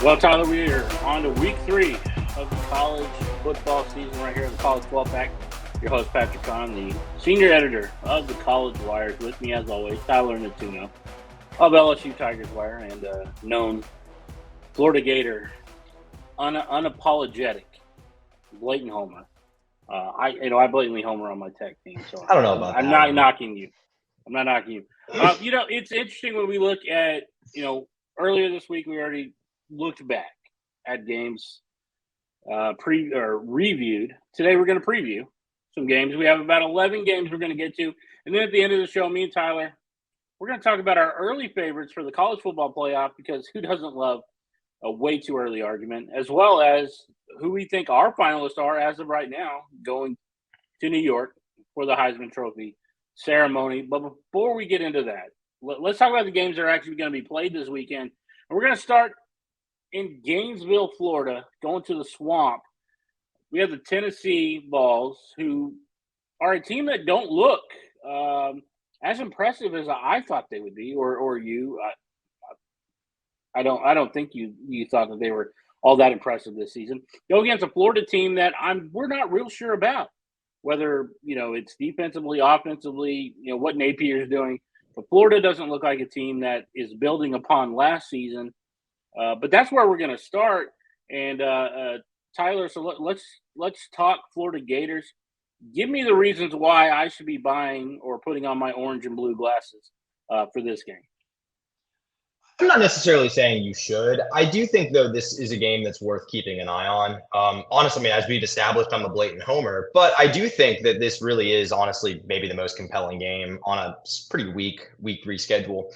Well, Tyler, we are on to week 3 of the college football season right here on the College 12 Pack. Your host, Patrick Conn, the senior editor of the College Wires. With me, as always, Tyler Nettuno of LSU Tigers Wire and known Florida Gator, unapologetic, blatant homer. I blatantly homer on my tech team, so I don't know about I'm that not one. knocking you. I'm not knocking you. It's interesting when we look at, earlier this week we already looked back at games reviewed. Today we're going to preview some games. We have about 11 games we're going to get to. And then at the end of the show, me and Tyler, we're going to talk about our early favorites for the college football playoff, because who doesn't love a way too early argument, as well as who we think our finalists are as of right now going to New York for the Heisman Trophy ceremony. But before we get into that, let's talk about the games that are actually going to be played this weekend. And we're going to start in Gainesville, Florida, going to the Swamp. We have the Tennessee Vols, who are a team that don't look as impressive as I thought they would be, or you. I don't think you thought that they were all that impressive this season. Go against a Florida team that we're not real sure about, whether it's defensively, offensively, what Napier's doing. But Florida doesn't look like a team that is building upon last season. But that's where we're going to start. And Tyler, so let's talk Florida Gators. Give me the reasons why I should be buying or putting on my orange and blue glasses for this game. I'm not necessarily saying you should. I do think, though, this is a game that's worth keeping an eye on. Honestly, as we've established, I'm a blatant homer, but I do think that this really is, honestly, maybe the most compelling game on a pretty weak week 3 schedule.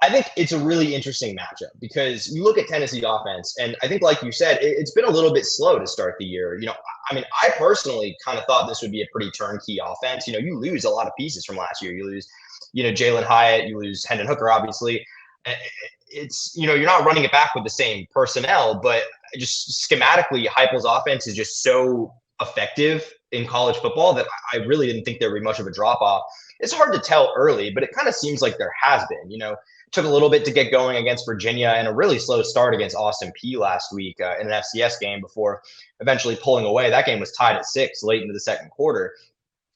I think it's a really interesting matchup because you look at Tennessee offense, and I think, like you said, it's been a little bit slow to start the year. I personally kind of thought this would be a pretty turnkey offense. You lose a lot of pieces from last year. You lose, Jalen Hyatt, you lose Hendon Hooker, obviously. It's, you're not running it back with the same personnel, but just schematically, Heupel's offense is just so effective in college football that I really didn't think there would be much of a drop off. It's hard to tell early, but it kind of seems like there has been. Took a little bit to get going against Virginia and a really slow start against Austin Peay last week in an FCS game before eventually pulling away. That game was tied at 6 late into the second quarter.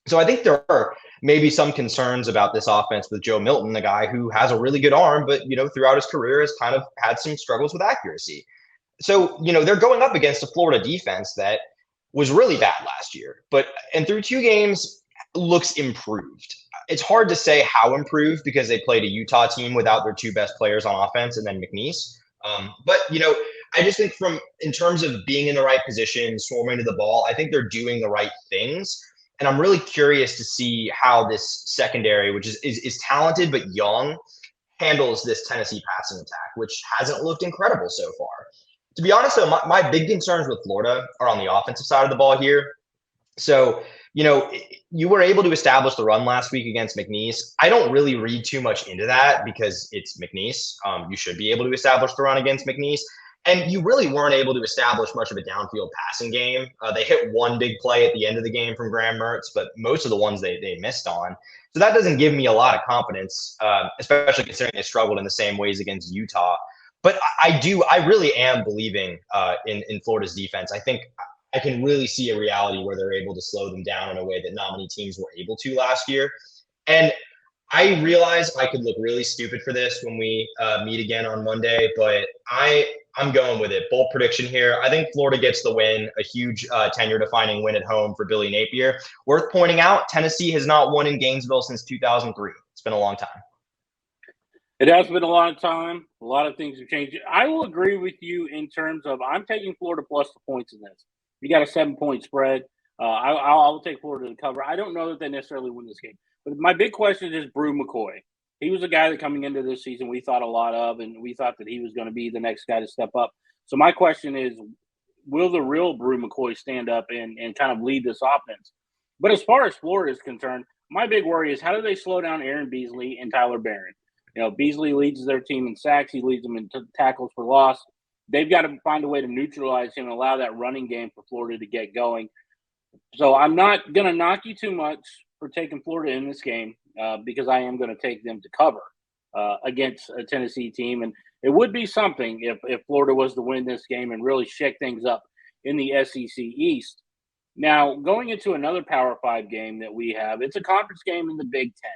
So I think there are maybe some concerns about this offense with Joe Milton, a guy who has a really good arm, but, throughout his career has kind of had some struggles with accuracy. So, they're going up against a Florida defense that was really bad last year, and through 2 games looks improved. It's hard to say how improved because they played a Utah team without their 2 best players on offense and then McNeese. But I just think in terms of being in the right position, swarming to the ball, I think they're doing the right things. And I'm really curious to see how this secondary, which is talented but young, handles this Tennessee passing attack, which hasn't looked incredible so far. To be honest, though, my big concerns with Florida are on the offensive side of the ball here. So, you were able to establish the run last week against McNeese. I don't really read too much into that because it's McNeese. You should be able to establish the run against McNeese. And you really weren't able to establish much of a downfield passing game. They hit one big play at the end of the game from Graham Mertz, but most of the ones they missed on. So that doesn't give me a lot of confidence, especially considering they struggled in the same ways against Utah. But I really am believing in Florida's defense. I think I can really see a reality where they're able to slow them down in a way that not many teams were able to last year. And I realize I could look really stupid for this when we meet again on Monday, but I'm going with it. Bold prediction here. I think Florida gets the win, a huge tenure-defining win at home for Billy Napier. Worth pointing out, Tennessee has not won in Gainesville since 2003. It's been a long time. It has been a long time. A lot of things have changed. I will agree with you in terms of I'm taking Florida plus the points in this. You got a 7-point spread. I'll take Florida to cover. I don't know that they necessarily win this game. But my big question is Brew McCoy. He was a guy that coming into this season we thought a lot of, and we thought that he was going to be the next guy to step up. So my question is, will the real Brew McCoy stand up and kind of lead this offense? But as far as Florida is concerned, my big worry is how do they slow down Aaron Beasley and Tyler Barron? Beasley leads their team in sacks. He leads them in tackles for loss. They've got to find a way to neutralize him and allow that running game for Florida to get going. So I'm not going to knock you too much for taking Florida in this game because I am going to take them to cover. against a Tennessee team. And it would be something if Florida was to win this game and really shake things up in the SEC East. Now, going into another Power Five game that we have, it's a conference game in the Big Ten.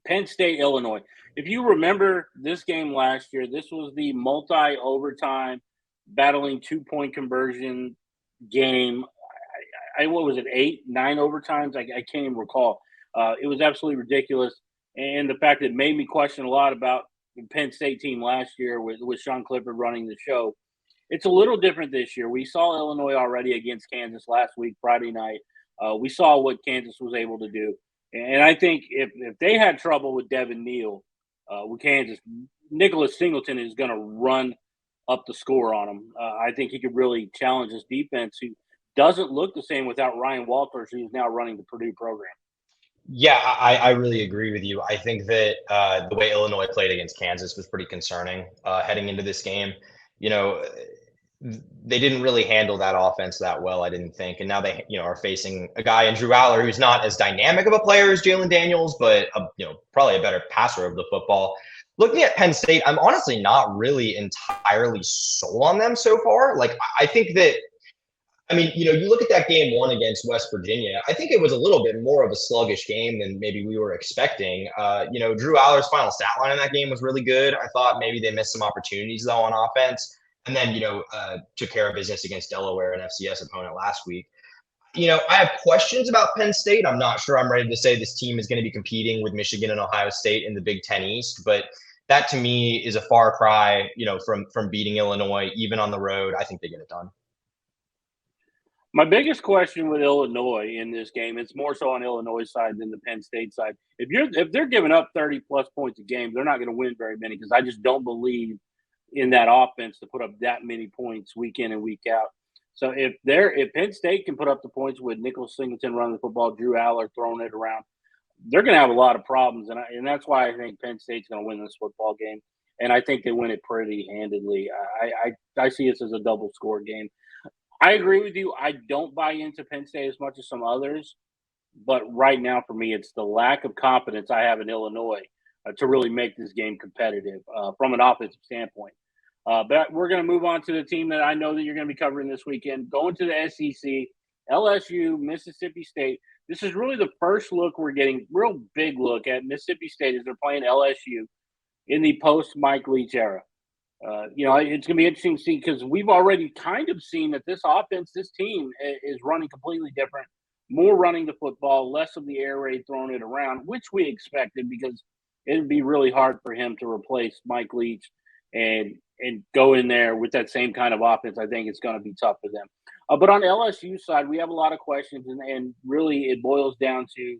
Penn State, Illinois. If you remember this game last year, this was the multi-overtime battling 2-point conversion game. What was it, 8, 9 overtimes? I can't even recall. It was absolutely ridiculous. And the fact that it made me question a lot about the Penn State team last year with Sean Clifford running the show. It's a little different this year. We saw Illinois already against Kansas last week, Friday night. We saw what Kansas was able to do. And I think if they had trouble with Devin Neal with Kansas, Nicholas Singleton is going to run up the score on him. I think he could really challenge this defense, who doesn't look the same without Ryan Walters, who's now running the Purdue program. Yeah, I really agree with you. I think that the way Illinois played against Kansas was pretty concerning heading into this game. You know, they didn't really handle that offense that well, I didn't think. And now they, are facing a guy in Drew Aller who's not as dynamic of a player as Jalen Daniels, but probably a better passer of the football. Looking at Penn State, I'm honestly not really entirely sold on them so far. Like, I think that, you look at that game one against West Virginia, I think it was a little bit more of a sluggish game than maybe we were expecting. Drew Aller's final stat line in that game was really good. I thought maybe they missed some opportunities, though, on offense. And then, took care of business against Delaware, an FCS opponent last week. I have questions about Penn State. I'm not sure I'm ready to say this team is going to be competing with Michigan and Ohio State in the Big Ten East, but that to me is a far cry, from beating Illinois, even on the road. I think they get it done. My biggest question with Illinois in this game, it's more so on Illinois' side than the Penn State side. If they're giving up 30-plus points a game, they're not going to win very many, because I just don't believe in that offense to put up that many points week in and week out. So if Penn State can put up the points with Nicholas Singleton running the football, Drew Aller throwing it around, they're going to have a lot of problems. And that's why I think Penn State's going to win this football game. And I think they win it pretty handedly. I see this as a double score game. I agree with you. I don't buy into Penn State as much as some others. But right now, for me, it's the lack of confidence I have in Illinois to really make this game competitive from an offensive standpoint. But we're going to move on to the team that I know that you're going to be covering this weekend. Going to the SEC, LSU, Mississippi State. This is really the first look we're getting, real big look at Mississippi State as they're playing LSU in the post-Mike Leach era. It's going to be interesting to see, because we've already kind of seen that this offense, this team is running completely different. More running the football, less of the air raid throwing it around, which we expected, because it would be really hard for him to replace Mike Leach and go in there with that same kind of offense. I think it's going to be tough for them. But on the LSU side, we have a lot of questions, and really it boils down to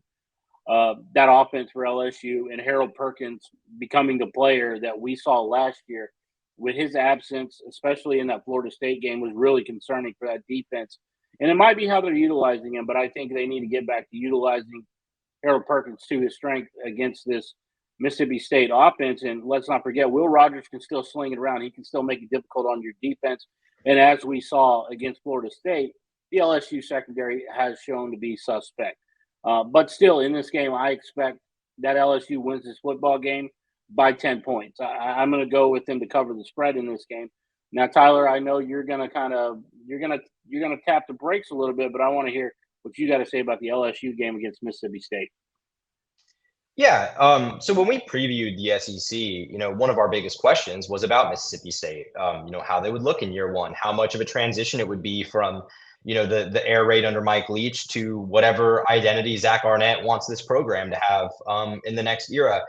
that offense for LSU and Harold Perkins becoming the player that we saw last year. With his absence, especially in that Florida State game, was really concerning for that defense. And it might be how they're utilizing him, but I think they need to get back to utilizing Harold Perkins to his strength against this Mississippi State offense. And let's not forget, Will Rogers can still sling it around. He can still make it difficult on your defense. And as we saw against Florida State, the LSU secondary has shown to be suspect. But still, in this game, I expect that LSU wins this football game by 10 points. I'm going to go with them to cover the spread in this game. Now, Tyler, I know you're going to tap the brakes a little bit, but I want to hear what you got to say about the LSU game against Mississippi State. Yeah. So when we previewed the SEC, one of our biggest questions was about Mississippi State. How they would look in year one, how much of a transition it would be from, the air raid under Mike Leach to whatever identity Zach Arnett wants this program to have in the next era.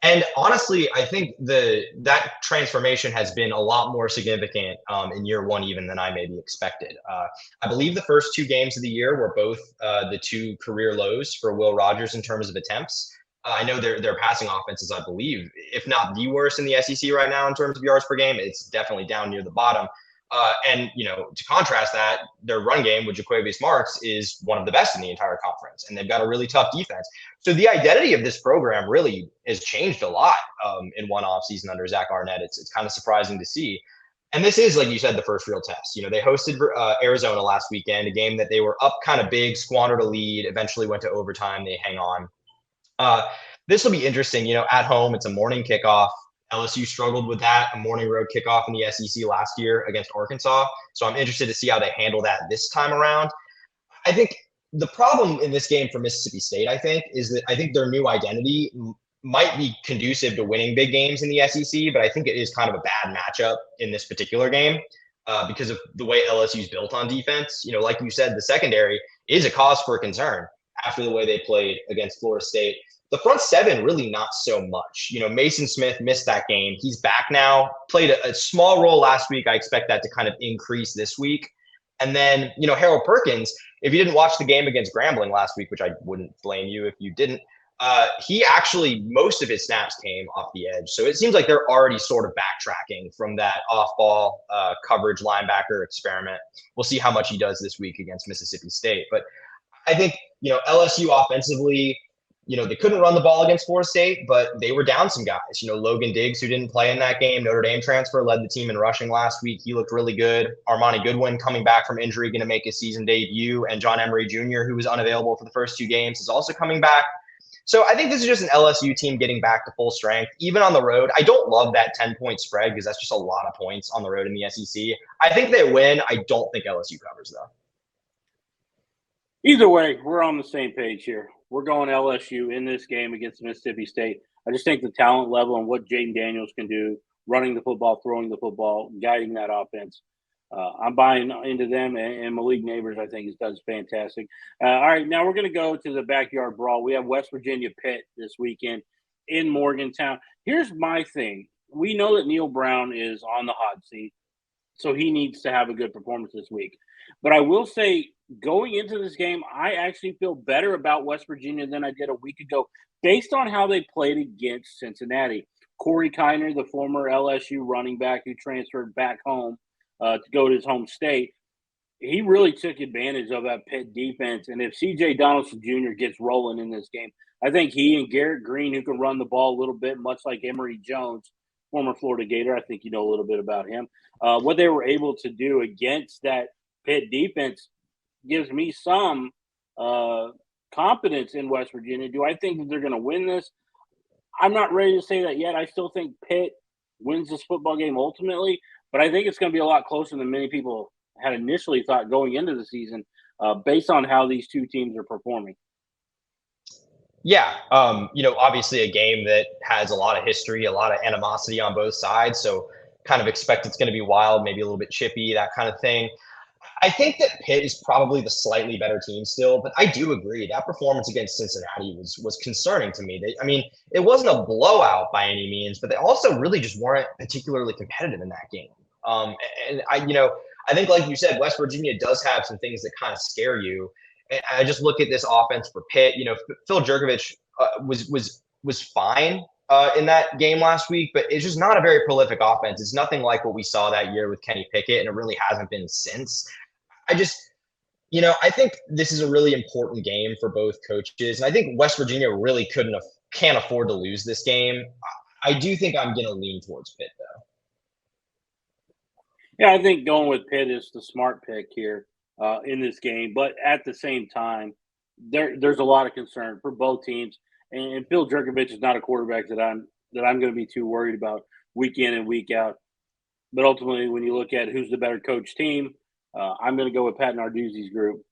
And honestly, I think that transformation has been a lot more significant in year one even than I maybe expected. I believe the first two games of the year were both the two career lows for Will Rogers in terms of attempts. I know their passing offense is, I believe, if not the worst in the SEC right now in terms of yards per game. It's definitely down near the bottom. And to contrast that, their run game with Jaquavius Marks is one of the best in the entire conference, and they've got a really tough defense. So the identity of this program really has changed a lot in one offseason under Zach Arnett. It's kind of surprising to see. And this is, like you said, the first real test. They hosted Arizona last weekend, a game that they were up kind of big, squandered a lead, eventually went to overtime. They hang on. this will be interesting. At home, it's a morning kickoff. LSU struggled with that, a morning road kickoff in the SEC last year against Arkansas. So I'm interested to see how they handle that this time around. I think the problem in this game for Mississippi State, is that I think their new identity might be conducive to winning big games in the SEC, but I think it is kind of a bad matchup in this particular game because of the way LSU's built on defense. Like you said, the secondary is a cause for concern after the way they played against Florida State. The front seven, really not so much. Mason Smith missed that game. He's back now, played a small role last week. I expect that to kind of increase this week. And then, Harold Perkins, if you didn't watch the game against Grambling last week, which I wouldn't blame you if you didn't, he actually, most of his snaps came off the edge. So it seems like they're already sort of backtracking from that off-ball coverage linebacker experiment. We'll see how much he does this week against Mississippi State. But I think, LSU offensively, they couldn't run the ball against Florida State, but they were down some guys. Logan Diggs, who didn't play in that game, Notre Dame transfer, led the team in rushing last week. He looked really good. Armani Goodwin coming back from injury, going to make his season debut. And John Emery Jr., who was unavailable for the first 2 games, is also coming back. So I think this is just an LSU team getting back to full strength, even on the road. I don't love that 10-point spread because that's just a lot of points on the road in the SEC. I think they win. I don't think LSU covers, though. Either way, we're on the same page here. We're going LSU in this game against Mississippi State. I just think the talent level and what Jaden Daniels can do, running the football, throwing the football, guiding that offense. I'm buying into them, and Malik Neighbors, I think, does fantastic. All right, now we're going to go to the backyard brawl. We have West Virginia Pitt this weekend in Morgantown. Here's my thing. We know that Neil Brown is on the hot seat, so he needs to have a good performance this week. But I will say, going into this game, I actually feel better about West Virginia than I did a week ago based on how they played against Cincinnati. Corey Kiner, the former LSU running back who transferred back home to go to his home state, he really took advantage of that Pitt defense. And if C.J. Donaldson Jr. gets rolling in this game, I think he and Garrett Green, who can run the ball a little bit, much like Emory Jones, former Florida Gator, I think you know a little bit about him, what they were able to do against that Pitt defense gives me some confidence in West Virginia. Do I think that they're going to win this? I'm not ready to say that yet. I still think Pitt wins this football game ultimately, but I think it's going to be a lot closer than many people had initially thought going into the season based on how these two teams are performing. Yeah, obviously a game that has a lot of history, a lot of animosity on both sides. So kind of expect it's going to be wild, maybe a little bit chippy, that kind of thing. I think that Pitt is probably the slightly better team still, but I do agree that performance against Cincinnati was concerning to me. It wasn't a blowout by any means, but they also really just weren't particularly competitive in that game. And I think, like you said, West Virginia does have some things that kind of scare you. And I just look at this offense for Pitt. Phil Jurkovich was fine in that game last week, but it's just not a very prolific offense. It's nothing like what we saw that year with Kenny Pickett, and it really hasn't been since. I think this is a really important game for both coaches. And I think West Virginia really can't afford to lose this game. I do think I'm going to lean towards Pitt, though. Yeah, I think going with Pitt is the smart pick here in this game. But at the same time, there's a lot of concern for both teams. And Phil Jurkovich is not a quarterback that I'm going to be too worried about week in and week out. But ultimately, when you look at who's the better coach team, I'm going to go with Pat Narduzzi's group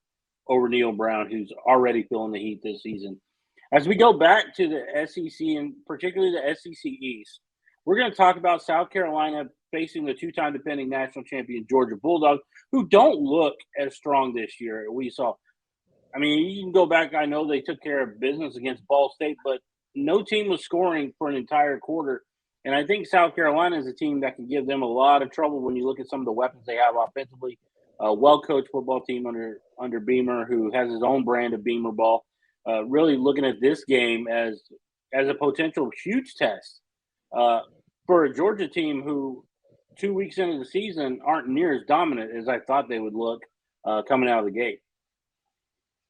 over Neil Brown, who's already feeling the heat this season. As we go back to the SEC, and particularly the SEC East, we're going to talk about South Carolina facing the two-time defending national champion Georgia Bulldogs, who don't look as strong this year. We saw – you can go back. I know they took care of business against Ball State, but no team was scoring for an entire quarter. And I think South Carolina is a team that can give them a lot of trouble when you look at some of the weapons they have offensively. A well-coached football team under Beamer, who has his own brand of Beamer ball. Really looking at this game as a potential huge test for a Georgia team who 2 weeks into the season aren't near as dominant as I thought they would look coming out of the gate.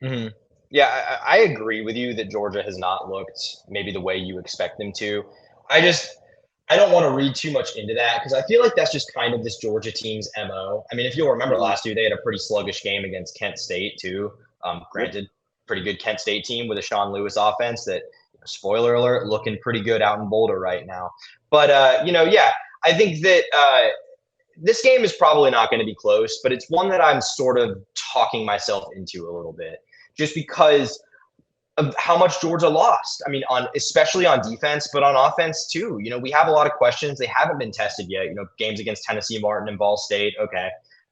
Mm-hmm. Yeah, I agree with you that Georgia has not looked maybe the way you expect them to. I don't want to read too much into that because I feel like that's just kind of this Georgia team's MO. If you'll remember last year, they had a pretty sluggish game against Kent State too. Granted, pretty good Kent State team with a Sean Lewis offense that spoiler alert, looking pretty good out in Boulder right now. But, I think that this game is probably not going to be close, but it's one that I'm sort of talking myself into a little bit just because of how much Georgia lost. I mean, especially on defense, but on offense too. We have a lot of questions. They haven't been tested yet. Games against Tennessee, Martin, and Ball State. Okay.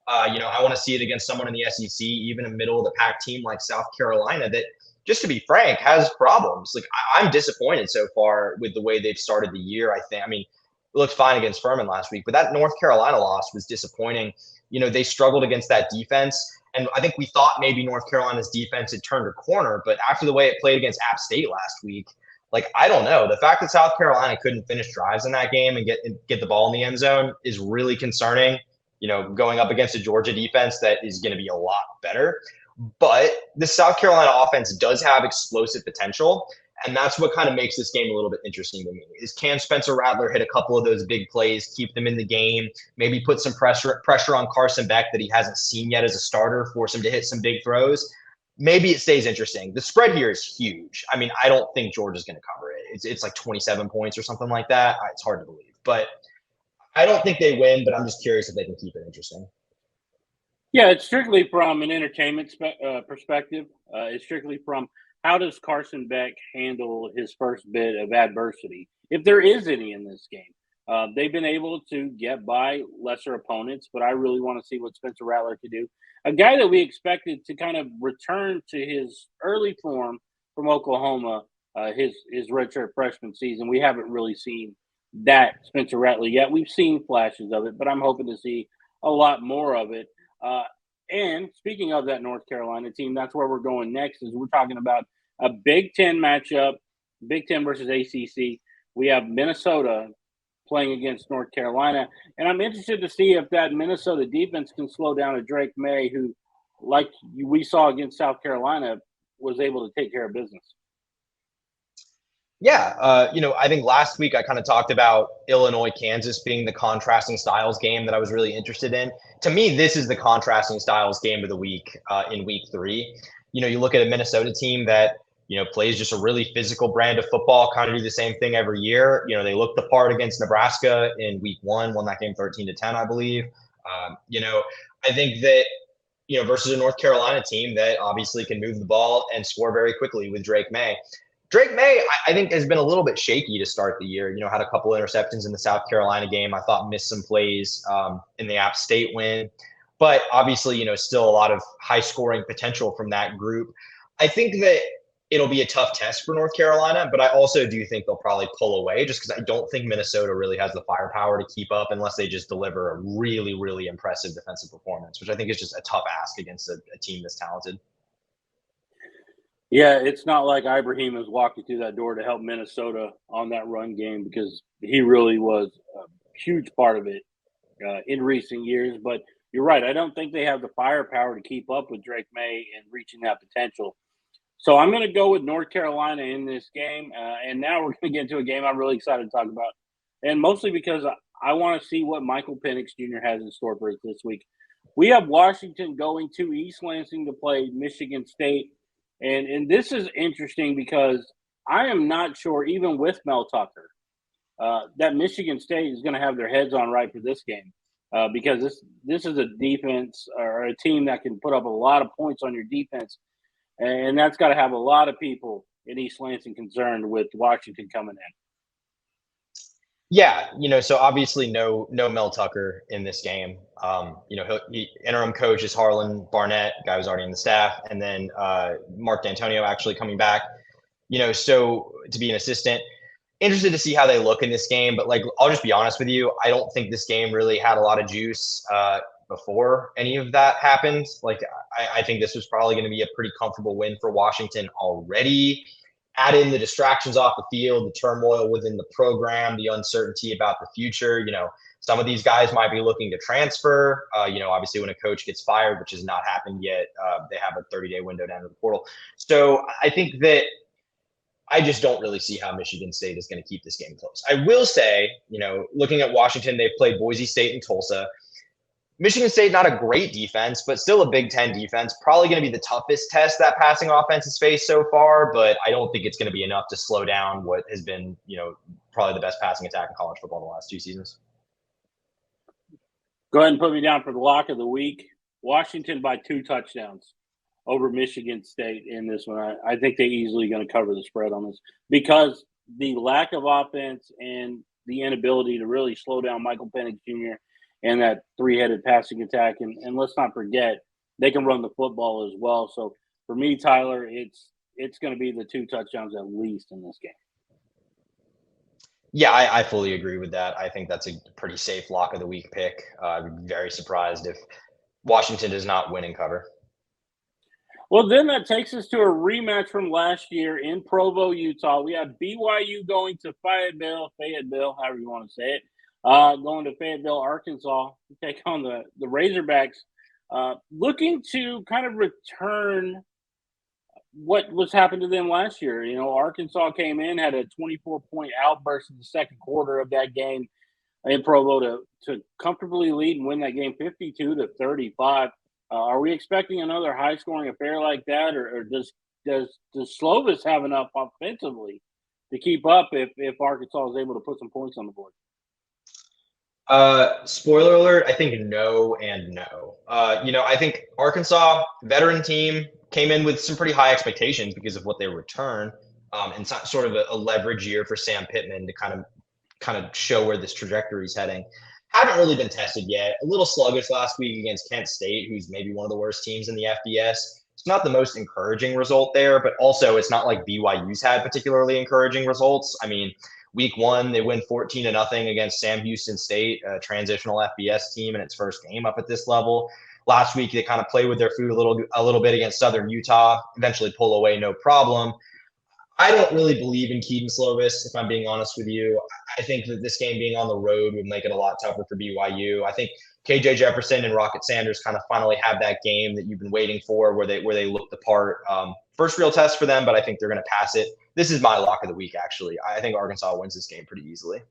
I want to see it against someone in the SEC, even a middle of the pack team like South Carolina that, just to be frank, has problems. Like, I'm disappointed so far with the way they've started the year. I mean, it looked fine against Furman last week, but that North Carolina loss was disappointing. They struggled against that defense. And I think we thought maybe North Carolina's defense had turned a corner, but after the way it played against App State last week, I don't know. The fact that South Carolina couldn't finish drives in that game and get the ball in the end zone is really concerning, going up against a Georgia defense that is going to be a lot better. But the South Carolina offense does have explosive potential. And that's what kind of makes this game a little bit interesting to me is, can Spencer Rattler hit a couple of those big plays, keep them in the game, maybe put some pressure on Carson Beck that he hasn't seen yet as a starter, force him to hit some big throws. Maybe it stays interesting. The spread here is huge. I mean, I don't think Georgia's going to cover it. It's like 27 points or something like that. It's hard to believe. But I don't think they win, but I'm just curious if they can keep it interesting. Yeah, it's strictly from an entertainment perspective. It's strictly from, how does Carson Beck handle his first bit of adversity, if there is any in this game? They've been able to get by lesser opponents, but I really want to see what Spencer Rattler could do. A guy that we expected to kind of return to his early form from Oklahoma, his redshirt freshman season. We haven't really seen that Spencer Rattler yet. We've seen flashes of it, but I'm hoping to see a lot more of it. And speaking of that North Carolina team, that's where we're going next. Is we're talking about a Big Ten matchup, Big Ten versus ACC. We have Minnesota playing against North Carolina, and I'm interested to see if that Minnesota defense can slow down a Drake May, who, like we saw against South Carolina, was able to take care of business. Yeah, I think last week I kind of talked about Illinois, Kansas being the contrasting styles game that I was really interested in. To me, this is the contrasting styles game of the week in week 3. You look at a Minnesota team that, plays just a really physical brand of football, kind of do the same thing every year. They looked the part against Nebraska in week 1, won that game 13-10, I believe. I think that, versus a North Carolina team that obviously can move the ball and score very quickly with Drake May. Drake May, I think, has been a little bit shaky to start the year. Had a couple of interceptions in the South Carolina game. I thought missed some plays in the App State win. But obviously, still a lot of high scoring potential from that group. I think that it'll be a tough test for North Carolina, but I also do think they'll probably pull away just because I don't think Minnesota really has the firepower to keep up unless they just deliver a really, really impressive defensive performance, which I think is just a tough ask against a team this talented. Yeah, it's not like Ibrahim is walking through that door to help Minnesota on that run game, because he really was a huge part of it in recent years. But you're right. I don't think they have the firepower to keep up with Drake May and reaching that potential. So I'm going to go with North Carolina in this game. And now we're going to get into a game I'm really excited to talk about. And mostly because I want to see what Michael Penix Jr. has in store for us this week. We have Washington going to East Lansing to play Michigan State. And this is interesting because I am not sure, even with Mel Tucker, that Michigan State is going to have their heads on right for this game, because this is a defense or a team that can put up a lot of points on your defense, and that's got to have a lot of people in East Lansing concerned with Washington coming in. Yeah, so obviously no Mel Tucker in this game. Interim coach is Harlan Barnett, guy who's already in the staff, and then Mark D'Antonio actually coming back. So to be an assistant. Interested to see how they look in this game, but I'll just be honest with you, I don't think this game really had a lot of juice before any of that happened. I think this was probably going to be a pretty comfortable win for Washington already. Add in the distractions off the field, the turmoil within the program, the uncertainty about the future. Some of these guys might be looking to transfer. Obviously when a coach gets fired, which has not happened yet, they have a 30-day window to enter the portal. So I think that I just don't really see how Michigan State is going to keep this game close. I will say, looking at Washington, they've played Boise State and Tulsa. Michigan State, not a great defense, but still a Big Ten defense. Probably going to be the toughest test that passing offense has faced so far, but I don't think it's going to be enough to slow down what has been, probably the best passing attack in college football the last 2 seasons. Go ahead and put me down for the lock of the week. Washington by 2 touchdowns over Michigan State in this one. I think they're easily going to cover the spread on this because the lack of offense and the inability to really slow down Michael Penix Jr. and that 3-headed passing attack. And let's not forget, they can run the football as well. So for me, Tyler, it's going to be the 2 touchdowns at least in this game. Yeah, I fully agree with that. I think that's a pretty safe lock of the week pick. I'd be very surprised if Washington does not win and cover. Well, then that takes us to a rematch from last year in Provo, Utah. We have BYU going to Fayetteville, however you want to say it, going to Fayetteville, Arkansas to take on the Razorbacks, looking to kind of return what was happened to them last year. Arkansas came in, had a 24-point outburst in the second quarter of that game in Provo to comfortably lead and win that game 52-35. Are we expecting another high-scoring affair like that, or does Slovis have enough offensively to keep up if Arkansas is able to put some points on the board? Spoiler alert, I think no and no. I think Arkansas, veteran team, came in with some pretty high expectations because of what they return, and sort of a leverage year for Sam Pittman to kind of show where this trajectory is heading. Haven't really been tested yet. A little sluggish last week against Kent State, who's maybe one of the worst teams in the FBS. It's not the most encouraging result there, but also it's not like BYU's had particularly encouraging results. I mean, week 1, they win 14-0 against Sam Houston State, a transitional FBS team in its first game up at this level. Last week, they kind of played with their food a little bit against Southern Utah, eventually pull away, no problem. I don't really believe in Keaton Slovis, if I'm being honest with you. I think that this game being on the road would make it a lot tougher for BYU. I think KJ Jefferson and Rocket Sanders kind of finally have that game that you've been waiting for where they look the part. First real test for them, but I think they're going to pass it. This is my lock of the week, actually. I think Arkansas wins this game pretty easily.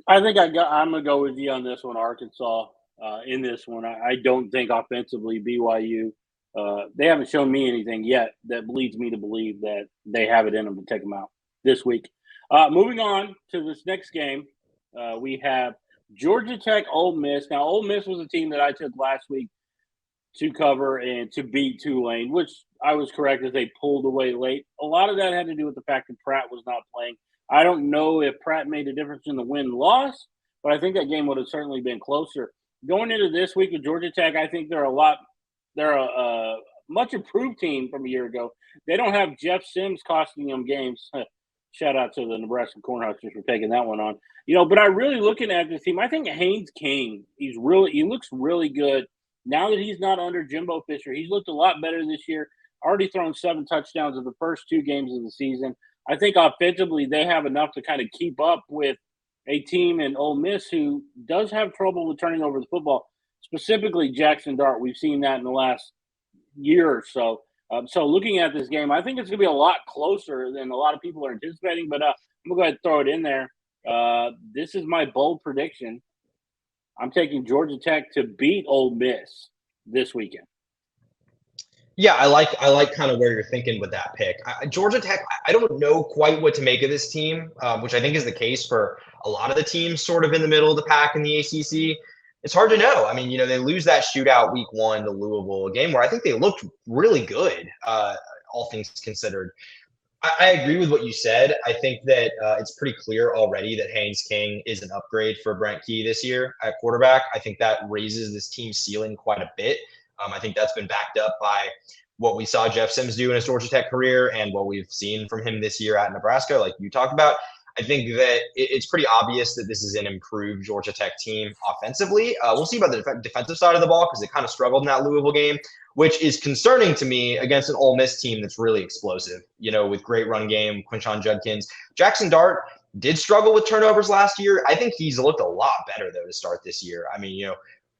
I think I'm going to go with you on this one, Arkansas, in this one. I don't think offensively BYU they haven't shown me anything yet that leads me to believe that they have it in them to take them out this week. Moving on to this next game, we have Georgia Tech, Ole Miss. Now, Ole Miss was a team that I took last week to cover and to beat Tulane, which I was correct as they pulled away late. A lot of that had to do with the fact that Pratt was not playing. I don't know if Pratt made a difference in the win-loss, but I think that game would have certainly been closer. Going into this week with Georgia Tech, I think they're a much improved team from a year ago. They don't have Jeff Sims costing them games. Shout out to the Nebraska Cornhuskers for taking that one on. But I'm really looking at this team. I think Haynes King, he looks really good. Now that he's not under Jimbo Fisher, he's looked a lot better this year. Already thrown 7 touchdowns in the first 2 games of the season. I think offensively they have enough to kind of keep up with a team in Ole Miss who does have trouble with turning over the football. Specifically, Jackson Dart. We've seen that in the last year or so. So looking at this game, I think it's going to be a lot closer than a lot of people are anticipating. But I'm going to go ahead and throw it in there. This is my bold prediction. I'm taking Georgia Tech to beat Ole Miss this weekend. Yeah, I like kind of where you're thinking with that pick. Georgia Tech, I don't know quite what to make of this team, which I think is the case for a lot of the teams sort of in the middle of the pack in the ACC. It's hard to know. I mean, they lose that shootout week 1 to Louisville, a game where I think they looked really good, all things considered. I agree with what you said. I think that it's pretty clear already that Haynes King is an upgrade for Brent Key this year at quarterback. I think that raises this team's ceiling quite a bit. I think that's been backed up by what we saw Jeff Sims do in his Georgia Tech career and what we've seen from him this year at Nebraska, like you talked about. I think that it's pretty obvious that this is an improved Georgia Tech team offensively. We'll see about the defensive side of the ball because they kind of struggled in that Louisville game, which is concerning to me against an Ole Miss team that's really explosive, with great run game, Quinshon Judkins. Jackson Dart did struggle with turnovers last year. I think he's looked a lot better, though, to start this year. I mean,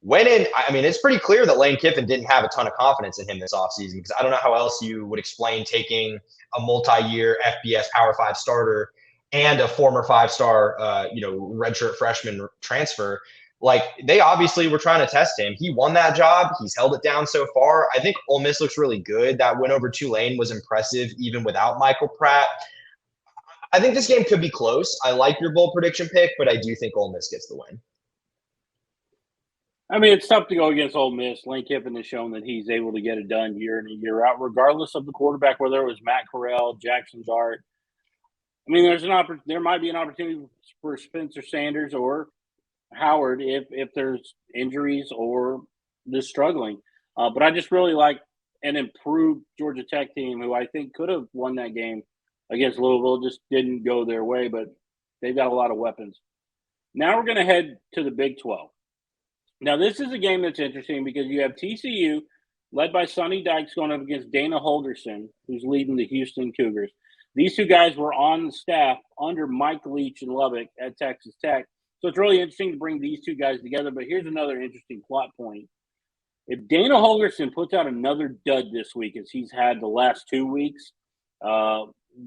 it's pretty clear that Lane Kiffin didn't have a ton of confidence in him this offseason because I don't know how else you would explain taking a multi-year FBS Power 5 starter and a former 5-star, redshirt freshman transfer Like, they obviously were trying to test him. He won that job. He's held it down so far. I think Ole Miss looks really good. That win over Tulane was impressive, even without Michael Pratt. I think this game could be close. I like your bold prediction pick, but I do think Ole Miss gets the win. I mean, it's tough to go against Ole Miss. Lane Kiffin has shown that he's able to get it done year in and year out, regardless of the quarterback, whether it was Matt Corral, Jackson Dart. I mean, there might be an opportunity for Spencer Sanders or Howard if there's injuries or just struggling. But I just really like an improved Georgia Tech team who I think could have won that game against Louisville. Just didn't go their way, but they've got a lot of weapons. Now we're going to head to the Big 12. Now, this is a game that's interesting because you have TCU led by Sonny Dykes going up against Dana Holgerson, who's leading the Houston Cougars. These two guys were on the staff under Mike Leach in Lubbock at Texas Tech. So it's really interesting to bring these two guys together. But here's another interesting plot point. If Dana Holgerson puts out another dud this week, as he's had the last 2 weeks,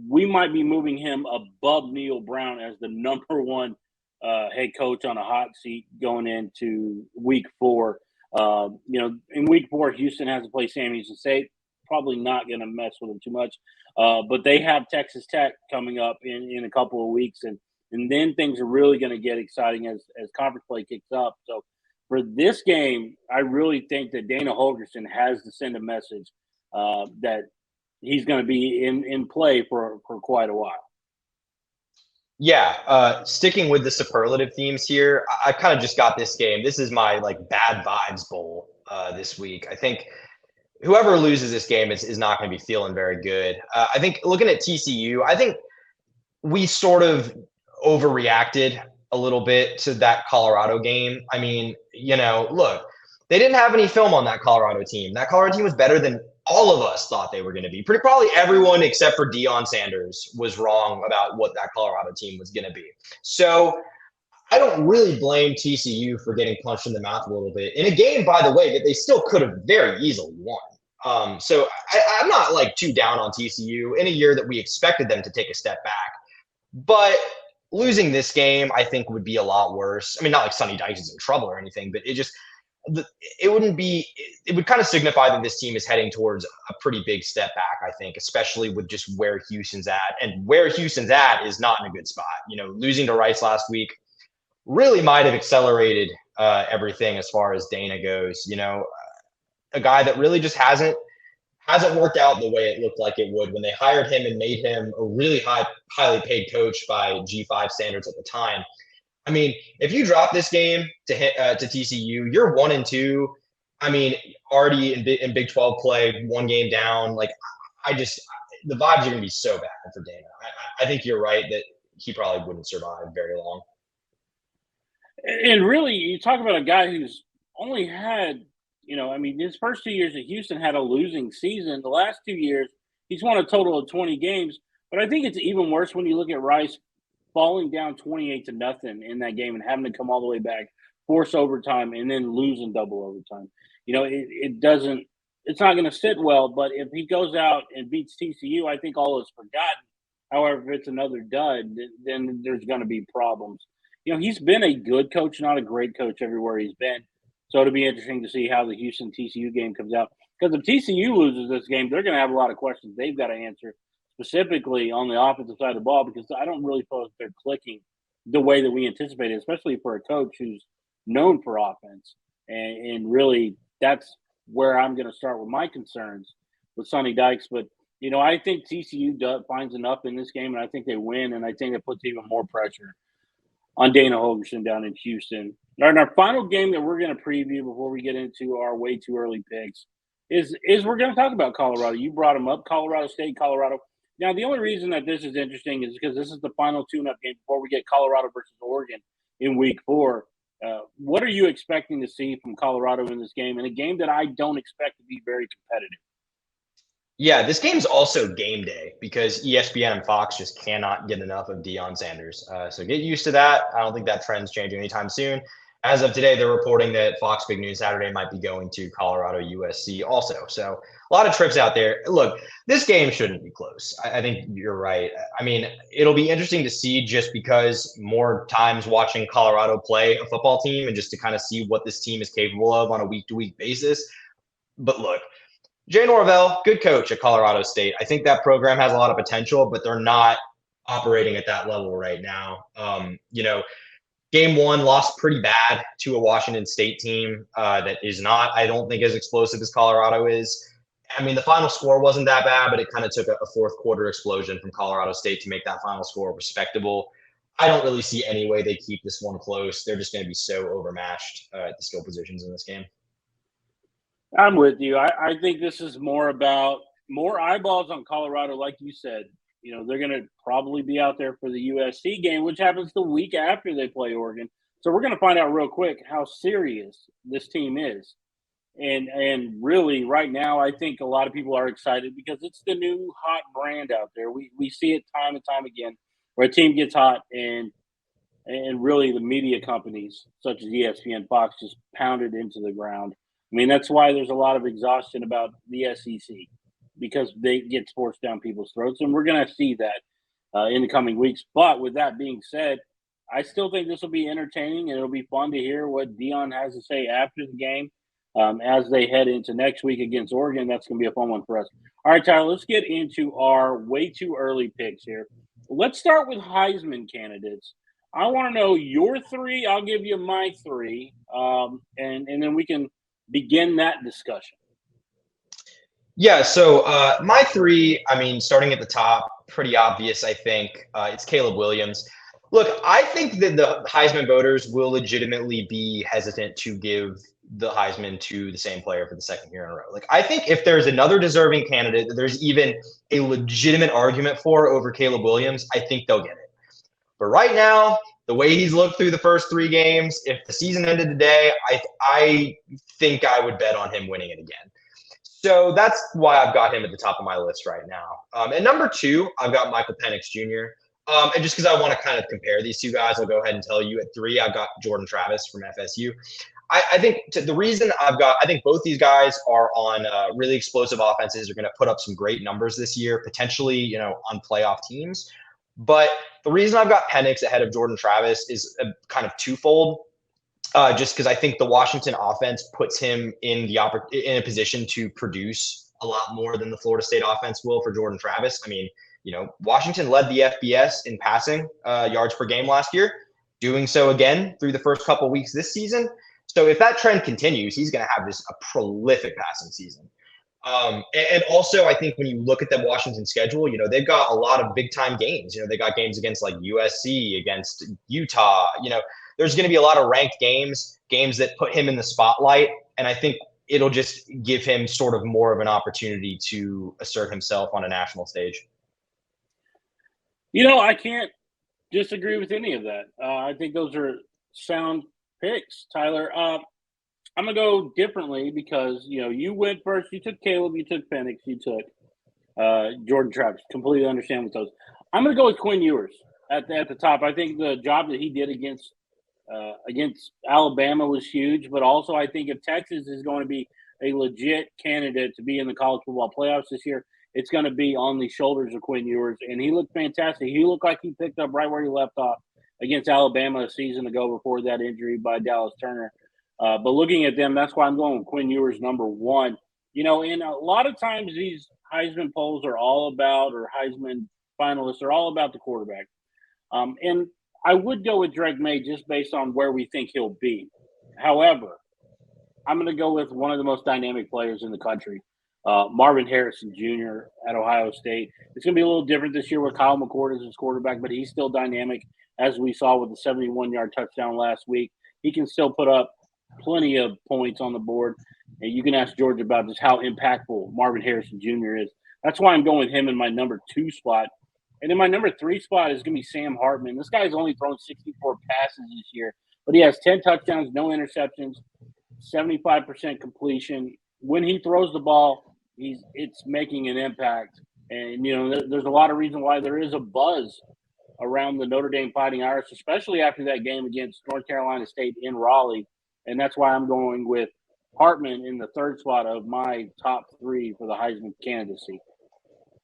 we might be moving him above Neil Brown as the number one head coach on a hot seat going into week 4. In week 4, Houston has to play Sam Houston State. Probably not going to mess with them too much. But they have Texas Tech coming up in a couple of weeks. And then things are really going to get exciting as conference play kicks up. So for this game, I really think that Dana Holgerson has to send a message that he's going to be in play for quite a while. Yeah, sticking with the superlative themes here, I kind of just got this game. This is my bad vibes bowl this week. I think whoever loses this game is not going to be feeling very good. I think looking at TCU, I think we sort of overreacted a little bit to that Colorado game. I mean, look, they didn't have any film on that Colorado team. That Colorado team was better than all of us thought they were going to be. Probably everyone except for Deion Sanders was wrong about what that Colorado team was going to be. So I don't really blame TCU for getting punched in the mouth a little bit in a game, by the way, that they still could have very easily won. So I'm not too down on TCU in a year that we expected them to take a step back. But losing this game, I think, would be a lot worse. I mean, not like Sonny Dykes is in trouble or anything, but it would kind of signify that this team is heading towards a pretty big step back, I think, especially with just where Houston's at. And where Houston's at is not in a good spot. Losing to Rice last week really might have accelerated everything as far as Dana goes. A guy that really just hasn't worked out the way it looked like it would when they hired him and made him a really highly paid coach by G5 standards at the time. I mean, if you drop this game to TCU, you're 1-2. I mean, already in Big 12 play, one game down. The vibes are going to be so bad for Dana. I think you're right that he probably wouldn't survive very long. And really, you talk about a guy who's only had, his first 2 years at Houston had a losing season. The last 2 years, he's won a total of 20 games. But I think it's even worse when you look at Rice falling down 28-0 in that game and having to come all the way back, force overtime, and then losing double overtime. It's not going to sit well, but if he goes out and beats TCU, I think all is forgotten. However, if it's another dud, then there's going to be problems. He's been a good coach, not a great coach everywhere he's been. So it'll be interesting to see how the Houston TCU game comes out. Because if TCU loses this game, they're going to have a lot of questions they've got to answer, specifically on the offensive side of the ball, because I don't really feel like they're clicking the way that we anticipated, especially for a coach who's known for offense. And really, that's where I'm going to start with my concerns with Sonny Dykes. But, I think TCU finds enough in this game, and I think they win, and I think it puts even more pressure on Dana Holgerson down in Houston. All right, our final game that we're going to preview before we get into our way too early picks is we're going to talk about Colorado. You brought them up, Colorado State, Colorado. Now, the only reason that this is interesting is because this is the final tune-up game before we get Colorado versus Oregon in week 4. What are you expecting to see from Colorado in this game, in a game that I don't expect to be very competitive? Yeah, this game's also game day because ESPN and Fox just cannot get enough of Deion Sanders. So get used to that. I don't think that trend's changing anytime soon. as of today, they're reporting that Fox Big News Saturday might be going to Colorado USC also. So a lot of trips out there. Look, this game shouldn't be close. I think you're right. I mean, it'll be interesting to see just because more times watching Colorado play a football team and just to kind of see what this team is capable of on a week-to-week basis. But look, Jay Norvell, good coach at Colorado State. I think that program has a lot of potential, but they're not operating at that level right now. Game one lost pretty bad to a Washington State team that is not, I don't think, as explosive as Colorado is. I mean, the final score wasn't that bad, but it kind of took a fourth quarter explosion from Colorado State to make that final score respectable. I don't really see any way they keep this one close. They're just going to be so overmatched at the skill positions in this game. I'm with you. I think this is more about more eyeballs on Colorado, like you said. They're going to probably be out there for the USC game, which happens the week after they play Oregon. So we're going to find out real quick how serious this team is. And really, right now, I think a lot of people are excited because it's the new hot brand out there. We see it time and time again where a team gets hot and really the media companies such as ESPN, Fox just pound it into the ground. I mean, that's why there's a lot of exhaustion about the SEC because they get sports down people's throats, and we're going to see that in the coming weeks. But with that being said, I still think this will be entertaining, and it'll be fun to hear what Dion has to say after the game as they head into next week against Oregon. That's going to be a fun one for us. All right, Tyler, let's get into our way too early picks here. Let's start with Heisman candidates. I want to know your three. I'll give you my three, and then we can begin that discussion. Yeah, so my three, I mean, starting at the top, pretty obvious, I think. It's Caleb Williams. Look, I think that the Heisman voters will legitimately be hesitant to give the Heisman to the same player for the second year in a row. Like, I think if there's another deserving candidate that there's even a legitimate argument for over Caleb Williams, I think they'll get it. But right now, the way he's looked through the first three games, if the season ended today, I think I would bet on him winning it again. So that's why I've got him at the top of my list right now. And number two, I've got Michael Penix Jr. And just because I want to kind of compare these two guys, I'll go ahead and tell you at three, I've got Jordan Travis from FSU. I think the reason I think both these guys are on really explosive offenses, are going to put up some great numbers this year, potentially, on playoff teams. But the reason I've got Penix ahead of Jordan Travis is kind of twofold. Just because I think the Washington offense puts him in a position to produce a lot more than the Florida State offense will for Jordan Travis. I mean, Washington led the FBS in passing yards per game last year, doing so again through the first couple of weeks this season. So if that trend continues, he's going to have just a prolific passing season. And also, I think when you look at the Washington schedule, they've got a lot of big time games. They got games against like USC, against Utah. There's going to be a lot of ranked games that put him in the spotlight. And I think it'll just give him sort of more of an opportunity to assert himself on a national stage. I can't disagree with any of that. I think those are sound picks, Tyler. I'm going to go differently because, you went first. You took Caleb. You took Penix. You took Jordan Travis. Completely understand with those. I'm going to go with Quinn Ewers at the top. I think the job that he did against Alabama was huge, but also I think if Texas is going to be a legit candidate to be in the college football playoffs this year, it's going to be on the shoulders of Quinn Ewers, and he looked fantastic. He looked like he picked up right where he left off against Alabama a season ago before that injury by Dallas Turner. But looking at them, that's why I'm going with Quinn Ewers number one. And a lot of times these Heisman polls are all about, or Heisman finalists are all about the quarterback. And I would go with Drake May just based on where we think he'll be. However, I'm going to go with one of the most dynamic players in the country, Marvin Harrison Jr. at Ohio State. It's going to be a little different this year with Kyle McCord as his quarterback, but he's still dynamic, as we saw with the 71-yard touchdown last week. He can still put up plenty of points on the board. And you can ask George about just how impactful Marvin Harrison Jr. is. That's why I'm going with him in my number two spot. And in my number three spot is going to be Sam Hartman. This guy's only thrown 64 passes this year, but he has 10 touchdowns, no interceptions, 75% completion. When he throws the ball, it's making an impact. And, there's a lot of reason why there is a buzz around the Notre Dame Fighting Irish, especially after that game against North Carolina State in Raleigh. And that's why I'm going with Hartman in the third spot of my top 3 for the Heisman candidacy.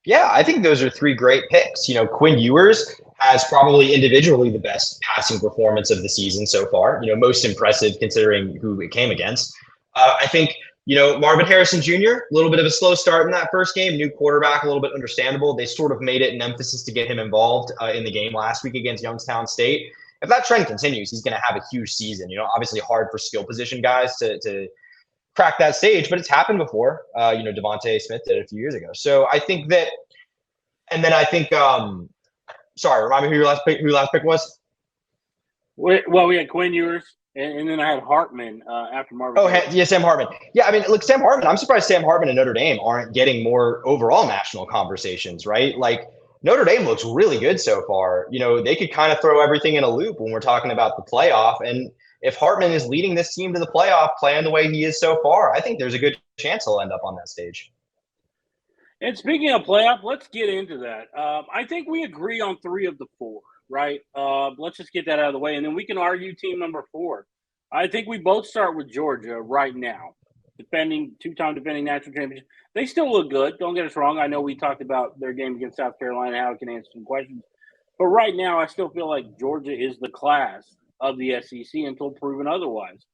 Yeah, I think those are 3 great picks. Quinn Ewers has probably individually the best passing performance of the season so far. Most impressive considering who it came against. I think, Marvin Harrison Jr., a little bit of a slow start in that first game. New quarterback, a little bit understandable. They sort of made it an emphasis to get him involved in the game last week against Youngstown State. If that trend continues, he's going to have a huge season. Obviously hard for skill position guys to crack that stage, but it's happened before. Devontae Smith did it a few years ago. So I think that, and then I think, sorry, remind me who your last pick was? Well, we had Quinn Ewers, and then I had Hartman after Marvin. Oh, yeah, Sam Hartman. Yeah, I mean, look, Sam Hartman, I'm surprised Sam Hartman and Notre Dame aren't getting more overall national conversations, right? Like, Notre Dame looks really good so far. They could kind of throw everything in a loop when we're talking about the playoff. And if Hartman is leading this team to the playoff, playing the way he is so far, I think there's a good chance he'll end up on that stage. And speaking of playoff, let's get into that. I think we agree on 3 of the 4, right? Let's just get that out of the way, and then we can argue team number 4. I think we both start with Georgia right now, two-time defending national champions. They still look good. Don't get us wrong. I know we talked about their game against South Carolina, how it can answer some questions. But right now, I still feel like Georgia is the class of the SEC until proven otherwise.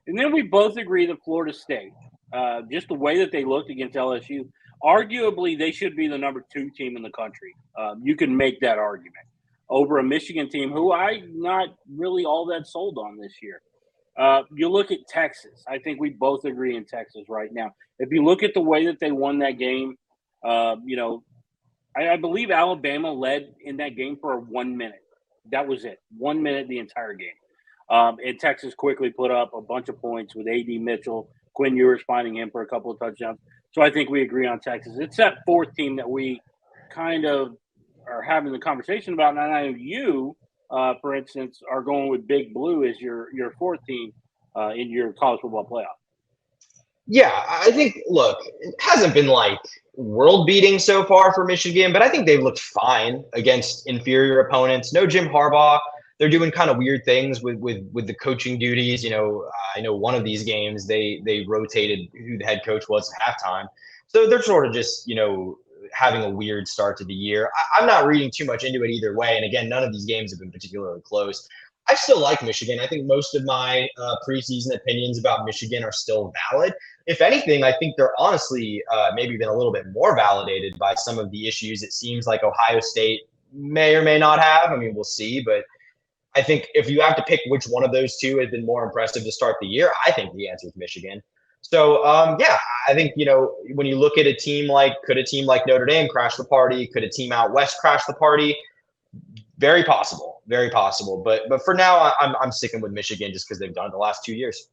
And then we both agree that Florida State, just the way that they looked against LSU, arguably they should be the number 2 team in the country. You can make that argument over a Michigan team who I'm not really all that sold on this year. You look at Texas. I think we both agree in Texas right now. If you look at the way that they won that game, I believe Alabama led in that game for 1 minute. That was it. 1 minute the entire game. And Texas quickly put up a bunch of points with A.D. Mitchell, Quinn Ewers finding him for a couple of touchdowns. So I think we agree on Texas. It's that 4th team that we kind of are having the conversation about. And I know you, for instance, are going with Big Blue as your 4th team in your college football playoff. Yeah, I think, look, it hasn't been like world beating so far for Michigan, but I think they've looked fine against inferior opponents. No Jim Harbaugh. They're doing kind of weird things with the coaching duties. I know one of these games they rotated who the head coach was at halftime. So they're sort of just, having a weird start to the year. I'm not reading too much into it either way. And again, none of these games have been particularly close. I still like Michigan. I think most of my preseason opinions about Michigan are still valid. If anything, I think they're honestly maybe been a little bit more validated by some of the issues it seems like Ohio State may or may not have. I mean, we'll see. But I think if you have to pick which one of those 2 has been more impressive to start the year, I think the answer is Michigan. So, yeah, I think, when you look at a team like, could a team like Notre Dame crash the party? Could a team out West crash the party? Very possible. Very possible. But for now, I'm sticking with Michigan just because they've done it the last 2 years.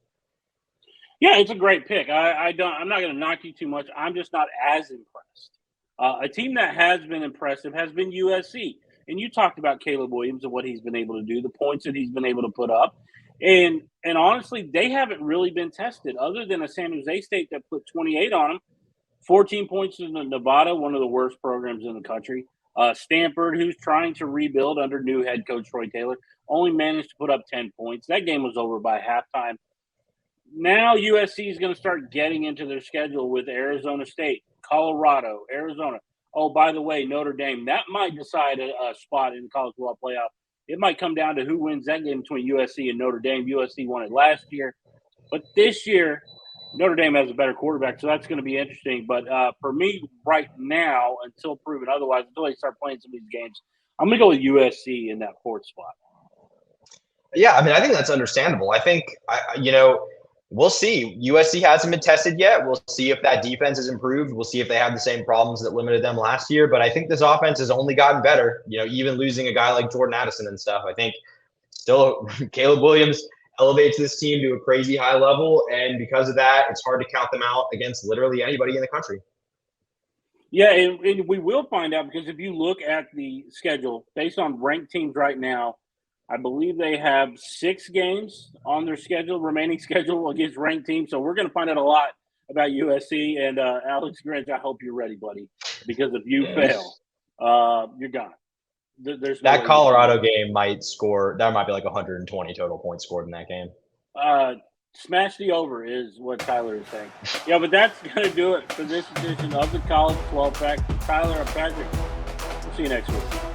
Yeah, it's a great pick. I'm not going to knock you too much. I'm just not as impressed. A team that has been impressive has been USC. And you talked about Caleb Williams and what he's been able to do, the points that he's been able to put up. And honestly, they haven't really been tested other than a San Jose State that put 28 on them, 14 points in Nevada, one of the worst programs in the country. Stanford, who's trying to rebuild under new head coach Troy Taylor, only managed to put up 10 points. That game was over by halftime. Now USC is going to start getting into their schedule with Arizona State, Colorado, Arizona. Oh, by the way, Notre Dame, that might decide a spot in the college football playoff. It might come down to who wins that game between USC and Notre Dame. USC won it last year. But this year, Notre Dame has a better quarterback, so that's going to be interesting. But for me right now, until proven otherwise, until they start playing some of these games, I'm going to go with USC in that 4th spot. Yeah, I mean, I think that's understandable. I think, we'll see. USC hasn't been tested yet. We'll see if that defense has improved. We'll see if they have the same problems that limited them last year. But I think this offense has only gotten better, even losing a guy like Jordan Addison and stuff. I think still Caleb Williams elevates this team to a crazy high level. And because of that, it's hard to count them out against literally anybody in the country. Yeah, and we will find out because if you look at the schedule, based on ranked teams right now, I believe they have 6 games on their remaining schedule against ranked teams. So we're going to find out a lot about USC. And Alex Grinch, I hope you're ready, buddy, because if you fail, you're gone. there's no way That you Colorado can- game might score. There might be like 120 total points scored in that game. Smash the over is what Tyler is saying. Yeah, but that's going to do it for this edition of the College 12 Pack. Tyler, I'm Patrick. We'll see you next week.